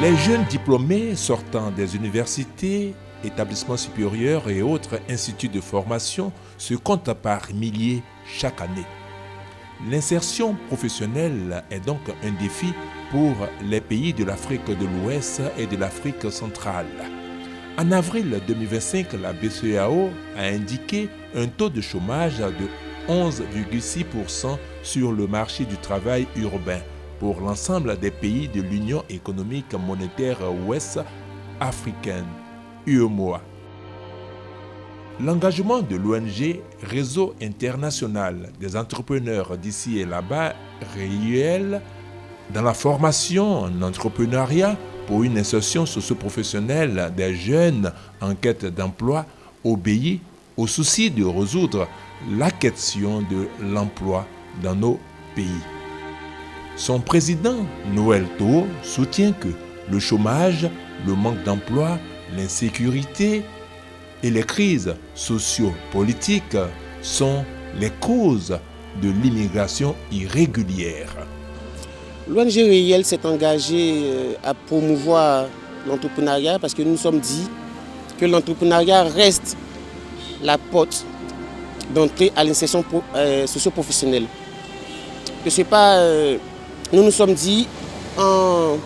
Les jeunes diplômés sortant des universités, établissements supérieurs et autres instituts de formation se comptent par milliers chaque année. L'insertion professionnelle est donc un défi pour les pays de l'Afrique de l'Ouest et de l'Afrique centrale. En avril 2025, la BCEAO a indiqué un taux de chômage de 11,6% sur le marché du travail urbain pour l'ensemble des pays de l'Union économique monétaire ouest africaine, UEMOA. L'engagement de l'ONG Réseau international des entrepreneurs d'ici et là-bas réel dans la formation en entrepreneuriat pour une insertion socio-professionnelle des jeunes en quête d'emploi obéit au souci de résoudre la question de l'emploi dans nos pays. Son président, Noël Tho, soutient que le chômage, le manque d'emploi, l'insécurité et les crises socio-politiques sont les causes de l'immigration irrégulière. L'ONG Réel s'est engagée à promouvoir l'entrepreneuriat parce que nous nous sommes dit que l'entrepreneuriat reste la porte d'entrée à l'insertion socio-professionnelle. Que c'est pas, nous nous sommes dit en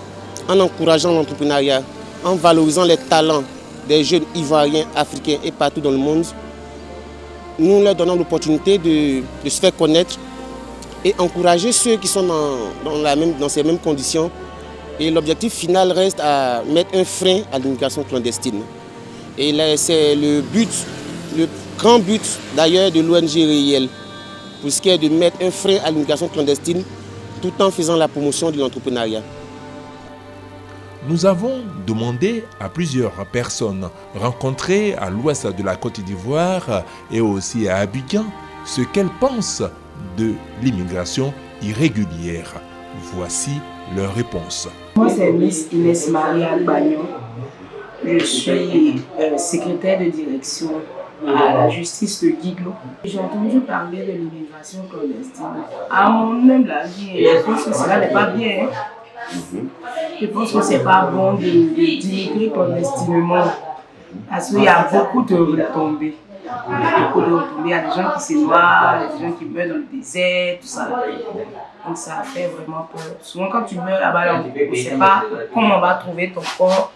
encourageant l'entrepreneuriat, en valorisant les talents des jeunes Ivoiriens, Africains et partout dans le monde, nous leur donnons l'opportunité de se faire connaître et encourager ceux qui sont dans ces mêmes conditions. Et l'objectif final reste à mettre un frein à l'immigration clandestine. Et là, c'est le grand but d'ailleurs de l'ONG Réel, pour ce qui est de mettre un frein à l'immigration clandestine tout en faisant la promotion de l'entrepreneuriat. Nous avons demandé à plusieurs personnes rencontrées à l'ouest de la Côte d'Ivoire et aussi à Abidjan ce qu'elles pensent de l'immigration irrégulière. Voici leur réponse. Moi, c'est Miss Inès Maria Bagnon. Je suis secrétaire de direction à la justice de Guiglo. J'ai entendu parler de l'immigration clandestine. À mon humble avis, je pense que cela n'est pas bien. Je pense que c'est pas bon d'immigrer clandestinement parce qu'il y a beaucoup de retombées. Il y a des gens qui se noient, des gens qui meurent dans le désert, tout ça. Donc ça fait vraiment peur. Souvent quand tu meurs là-bas, on ne sait pas comment on va trouver ton corps.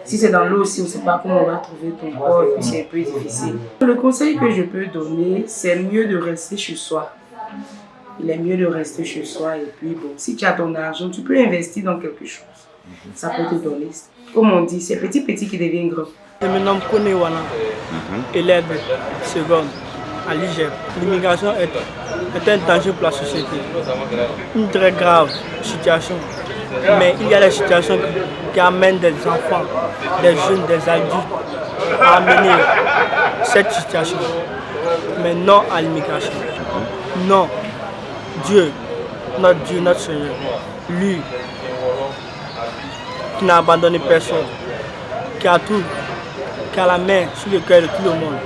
Si c'est dans l'eau aussi, on ne sait pas comment on va trouver ton corps et puis c'est un peu difficile. Le conseil que je peux donner, c'est mieux de rester chez soi. Il est mieux de rester chez soi et puis bon, si tu as ton argent, tu peux investir dans quelque chose. Ça peut te donner. Comme on dit, c'est petit qui devient grand. Je me nomme Kone Wana, élève seconde à l'IGEP. L'immigration est un danger pour la société. Une très grave situation. Mais il y a des situations qui amènent des enfants, des jeunes, des adultes à amener cette situation. Mais non à l'immigration. Non. Dieu, notre Seigneur, lui, qui n'a abandonné personne, qui a tout, qui a la main sur le cœur de tout le monde.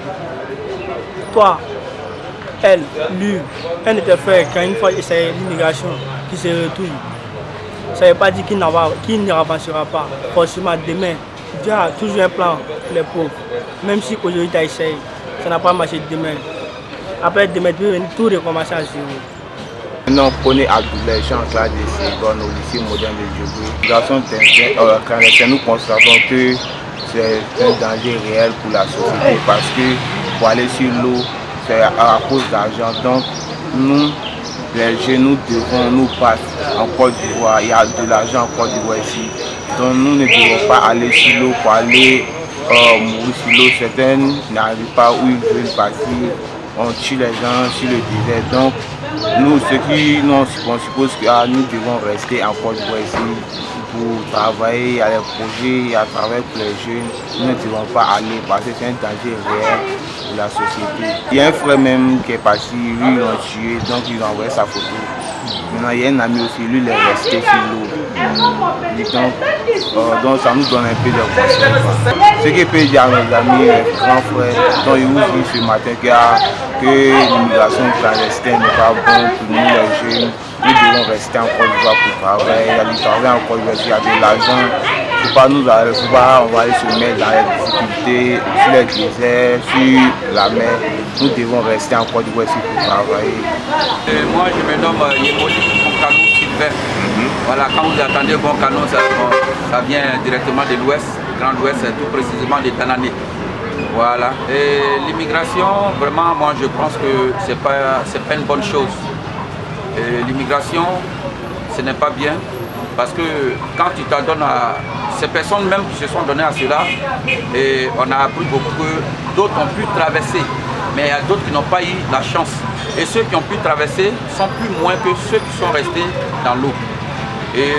Toi, elle, lui, un de tes frères qui a une fois essayé l'immigration, qui se retourne. Ça ne veut pas dire qu'il n'avancera pas. Forcément, demain, Dieu a toujours un plan pour les pauvres. Même si aujourd'hui tu as essayé, ça n'a pas marché demain. Après demain, tu peux venir tout recommencer à zéro. Non, on connaît Abdoulaye, je suis en classe de seconde au lycée moderne de Djogou. L'immigration clandestine, nous constatons que c'est un danger réel pour la société parce que pour aller sur l'eau, c'est à cause d'argent. Donc nous, les jeunes, nous devons nous battre en Côte d'Ivoire. Il y a de l'argent en Côte d'Ivoire ici. Donc nous ne devons pas aller sur l'eau pour aller mourir sur l'eau. Certains n'arrivent pas où ils veulent partir. On tue les gens sur le désert. Donc nous, on suppose que nous devons rester en Côte d'Ivoire ici pour travailler. Il y a des projets, il y a travail pour les jeunes. Nous ne devons pas aller parce que c'est un danger réel pour la société. Il y a un frère même qui est parti, lui ils l'ont tué, donc ils ont envoyé sa photo. Maintenant, il y a un ami aussi, lui, il est resté sur l'eau. Donc, ça nous donne un peu de conseils. Ce que peut dire à mes amis, grands frères, dont ils ouvrent ce matin que l'immigration clandestine n'est pas bonne pour nous, les jeunes. Nous devons rester en Côte d'Ivoire pour travailler. Il y a du travail en Côte d'Ivoire, il y a de l'argent. Il ne faut pas nous arrêter, il ne faut pas envoyer se mettre dans les difficultés, sur les déserts, sur la mer. Nous devons rester en Côte d'Ivoire pour travailler. Moi, je me nomme Yemoli Goncano Sylvain. Voilà, quand vous attendez Goncano, ça vient directement de l'Ouest, Grand Ouest, tout précisément de Tanané. Voilà. Et l'immigration, vraiment, moi, je pense que ce n'est pas une bonne chose. L'immigration, ce n'est pas bien, parce que quand tu t'adonnes à ces personnes même qui se sont données à cela, et on a appris beaucoup que d'autres ont pu traverser, mais il y a d'autres qui n'ont pas eu la chance. Et ceux qui ont pu traverser sont plus moins que ceux qui sont restés dans l'eau. Et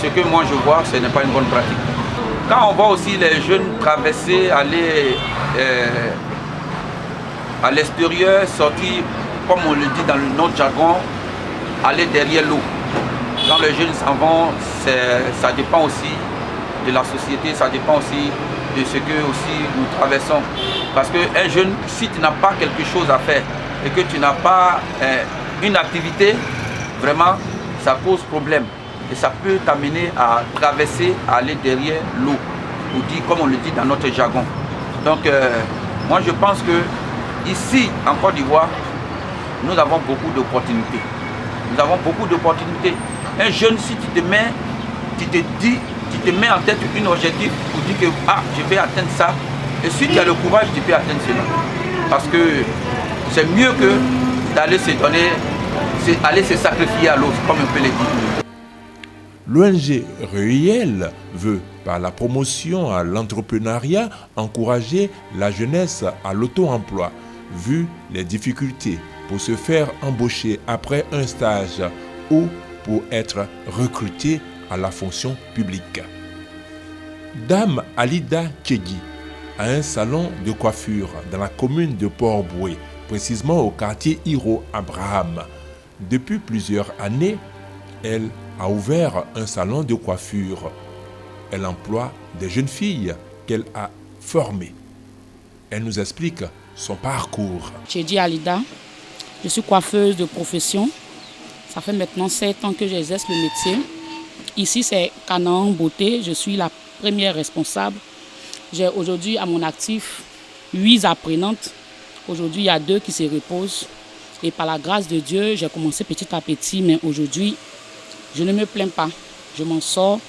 ce que moi je vois, ce n'est pas une bonne pratique. Quand on voit aussi les jeunes traverser, aller à l'extérieur, sortir, comme on le dit dans notre jargon, aller derrière l'eau. Quand les jeunes s'en vont, ça dépend aussi de la société, ça dépend aussi de ce que aussi nous traversons. Parce qu'un jeune, si tu n'as pas quelque chose à faire et que tu n'as pas une activité, vraiment, ça pose problème. Et ça peut t'amener à traverser, à aller derrière l'eau, comme on le dit dans notre jargon. Donc, moi je pense que ici, en Côte d'Ivoire, nous avons beaucoup d'opportunités. Nous avons beaucoup d'opportunités. Un jeune, si tu te mets en tête un objectif pour dire que je vais atteindre ça. Et si tu as le courage, tu peux atteindre cela. Parce que c'est mieux que d'aller se donner, aller se sacrifier à l'autre, comme on peut le dire. L'ONG REIEL veut, par la promotion à l'entrepreneuriat, encourager la jeunesse à l'auto-emploi, vu les difficultés pour se faire embaucher après un stage ou pour être recruté à la fonction publique. Dame Alida Tchegui a un salon de coiffure dans la commune de Port-Boué, précisément au quartier Hiro Abraham. Depuis plusieurs années, elle a ouvert un salon de coiffure. Elle emploie des jeunes filles qu'elle a formées. Elle nous explique son parcours. Tchegui Alida, je suis coiffeuse de profession. Ça fait maintenant 7 ans que j'exerce le métier. Ici, c'est Canaan Beauté. Je suis la première responsable. J'ai aujourd'hui à mon actif 8 apprenantes. Aujourd'hui, il y a 2 qui se reposent. Et par la grâce de Dieu, j'ai commencé petit à petit. Mais aujourd'hui, je ne me plains pas. Je m'en sors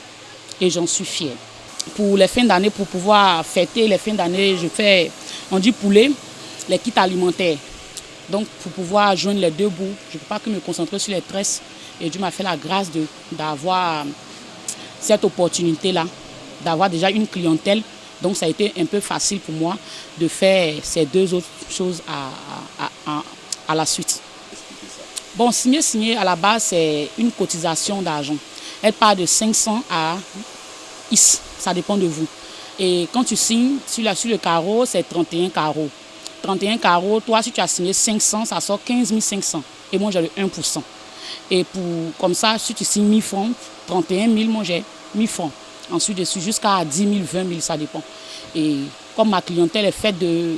et j'en suis fière. Pour les fins d'année, pour pouvoir fêter les fins d'année, je fais, on dit poulet, les kits alimentaires. Donc, pour pouvoir joindre les 2 bouts, je ne peux pas que me concentrer sur les tresses. Et Dieu m'a fait la grâce d'avoir cette opportunité-là, d'avoir déjà une clientèle. Donc, ça a été un peu facile pour moi de faire ces 2 autres choses à la suite. Bon, signer à la base, c'est une cotisation d'argent. Elle part de 500 à X, ça dépend de vous. Et quand tu signes sur le carreau, c'est 31 carreaux. 31 carreaux, toi, si tu as signé 500, ça sort 15 500. Et moi, j'ai le 1%. Et comme ça, si tu signes 1000 francs, 31 000, moi, j'ai 1000 francs. Ensuite, dessus, jusqu'à 10 000, 20 000, ça dépend. Et comme ma clientèle est faite de...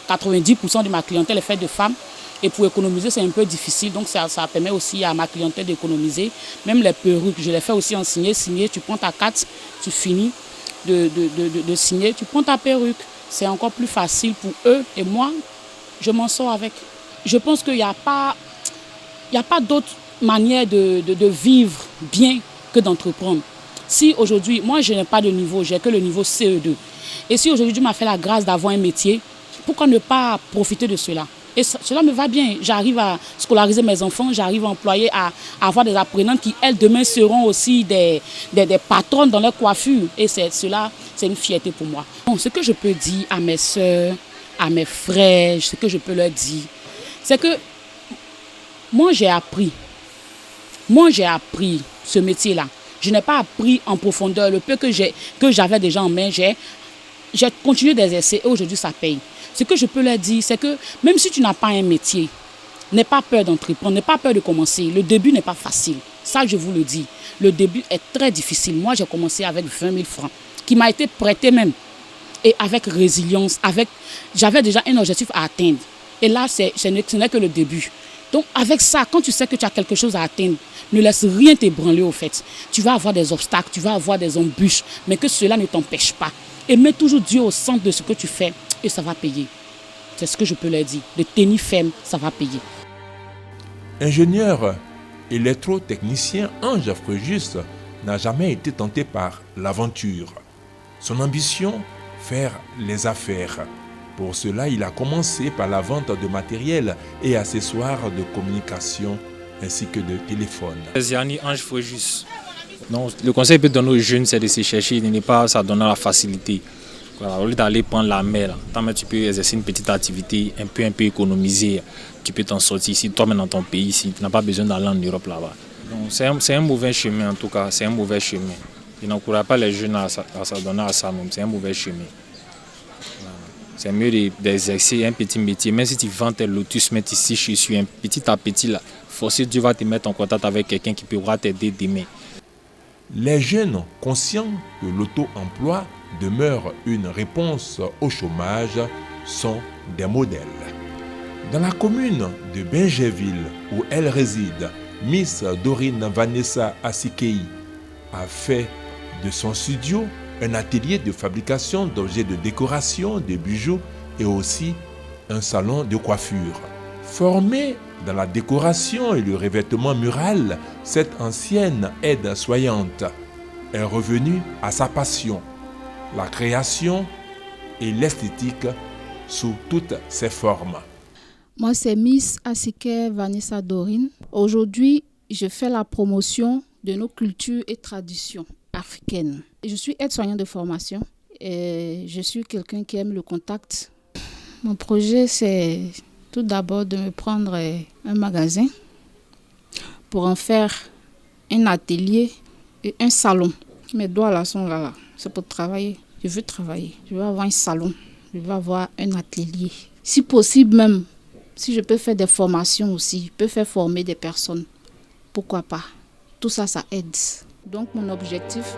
90% de ma clientèle est faite de femmes, et pour économiser, c'est un peu difficile. Donc, ça permet aussi à ma clientèle d'économiser. Même les perruques, je les fais aussi en signer. Tu prends ta carte, tu finis de signer, tu prends ta perruque. C'est encore plus facile pour eux et moi, je m'en sors avec. Je pense qu'il n'y a pas d'autre manière de vivre bien que d'entreprendre. Si aujourd'hui, moi je n'ai pas de niveau, j'ai que le niveau CE2. Et si aujourd'hui Dieu m'a fait la grâce d'avoir un métier, pourquoi ne pas profiter de cela? Et cela me va bien. J'arrive à scolariser mes enfants, j'arrive à employer, à avoir des apprenantes qui, elles, demain seront aussi des patronnes dans leur coiffure. Et cela, c'est une fierté pour moi. Bon, ce que je peux dire à mes soeurs, à mes frères, ce que je peux leur dire, c'est que moi, j'ai appris ce métier-là. Je n'ai pas appris en profondeur. Le peu que j'avais déjà en main, j'ai continué d'exercer et aujourd'hui, ça paye. Ce que je peux leur dire, c'est que même si tu n'as pas un métier, N'aie pas peur d'entreprendre, n'aie pas peur de commencer. Le début n'est pas facile. Ça, je vous le dis. Le début est très difficile. Moi, j'ai commencé avec 20 000 francs, qui m'a été prêté même. Et avec résilience, j'avais déjà un objectif à atteindre. Et là, ce n'est que le début. Donc, avec ça, quand tu sais que tu as quelque chose à atteindre, ne laisse rien t'ébranler au fait. Tu vas avoir des obstacles, tu vas avoir des embûches, mais que cela ne t'empêche pas. Et mets toujours Dieu au centre de ce que tu fais et ça va payer. C'est ce que je peux leur dire. De tenir ferme, ça va payer. Ingénieur électrotechnicien, Ange Fréjus n'a jamais été tenté par l'aventure. Son ambition, faire les affaires. Pour cela, il a commencé par la vente de matériel et accessoires de communication ainsi que de téléphone. Ziani Ange Fréjus. Donc, le conseil peut donner aux jeunes, c'est de se chercher, de ne pas s'adonner à la facilité. Voilà, au lieu d'aller prendre la mer, tu peux exercer une petite activité, un peu économiser. Tu peux t'en sortir ici, toi-même dans ton pays, ici. Tu n'as pas besoin d'aller en Europe là-bas. Donc, c'est un mauvais chemin en tout cas, c'est un mauvais chemin. Je n'encourage pas les jeunes à s'adonner à ça même, c'est un mauvais chemin. Voilà. C'est mieux d'exercer un petit métier, même si tu vends tes lotus, mais ici, je suis un petit à petit là. Forcément, Dieu va te mettre en contact avec quelqu'un qui pourra t'aider demain. Les jeunes conscients que l'auto-emploi demeure une réponse au chômage sont des modèles. Dans la commune de Benjerville où elle réside, Miss Dorine Vanessa Asikei a fait de son studio un atelier de fabrication d'objets de décoration, de bijoux et aussi un salon de coiffure. Formée dans la décoration et le revêtement mural, cette ancienne aide-soignante est revenue à sa passion, la création et l'esthétique sous toutes ses formes. Moi, c'est Miss Asikei Vanessa Dorine. Aujourd'hui, je fais la promotion de nos cultures et traditions africaines. Je suis aide-soignante de formation et je suis quelqu'un qui aime le contact. Mon projet, c'est tout d'abord de me prendre un magasin pour en faire un atelier et un salon. Mes doigts là sont là. C'est pour travailler. Je veux travailler. Je veux avoir un salon. Je veux avoir un atelier. Si possible même, si je peux faire des formations aussi, je peux faire former des personnes. Pourquoi pas? Tout ça, ça aide. Donc mon objectif,